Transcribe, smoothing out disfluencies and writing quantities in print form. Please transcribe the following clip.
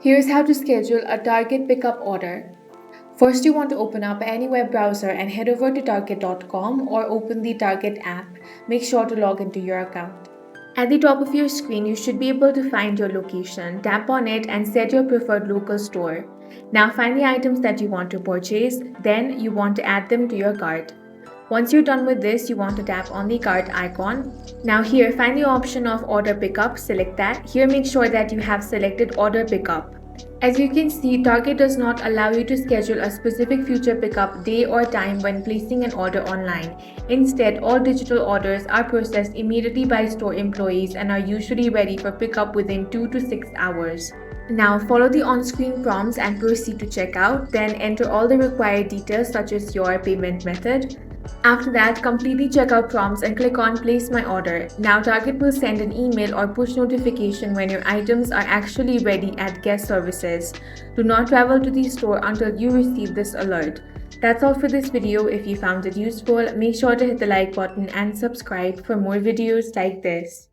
Here's how to schedule a Target pickup order. First, you want to open up any web browser and head over to target.com or open the Target app. Make sure to log into your account. At the top of your screen, you should be able to find your location. Tap on it and set your preferred local store. Now find the items that you want to purchase, then you want to add them to your cart. Once you're done with this, you want to tap on the cart icon. Now here, find the option of order pickup, select that. Here, make sure that you have selected order pickup. As you can see, Target does not allow you to schedule a specific future pickup day or time when placing an order online. Instead, all digital orders are processed immediately by store employees and are usually ready for pickup within 2 to 6 hours. Now follow the on-screen prompts and proceed to checkout, then enter all the required details such as your payment method. After that, complete the checkout prompts and click on Place My Order. Now Target will send an email or push notification when your items are actually ready at guest services. Do not travel to the store until you receive this alert. That's all for this video. If you found it useful, make sure to hit the like button and subscribe for more videos like this.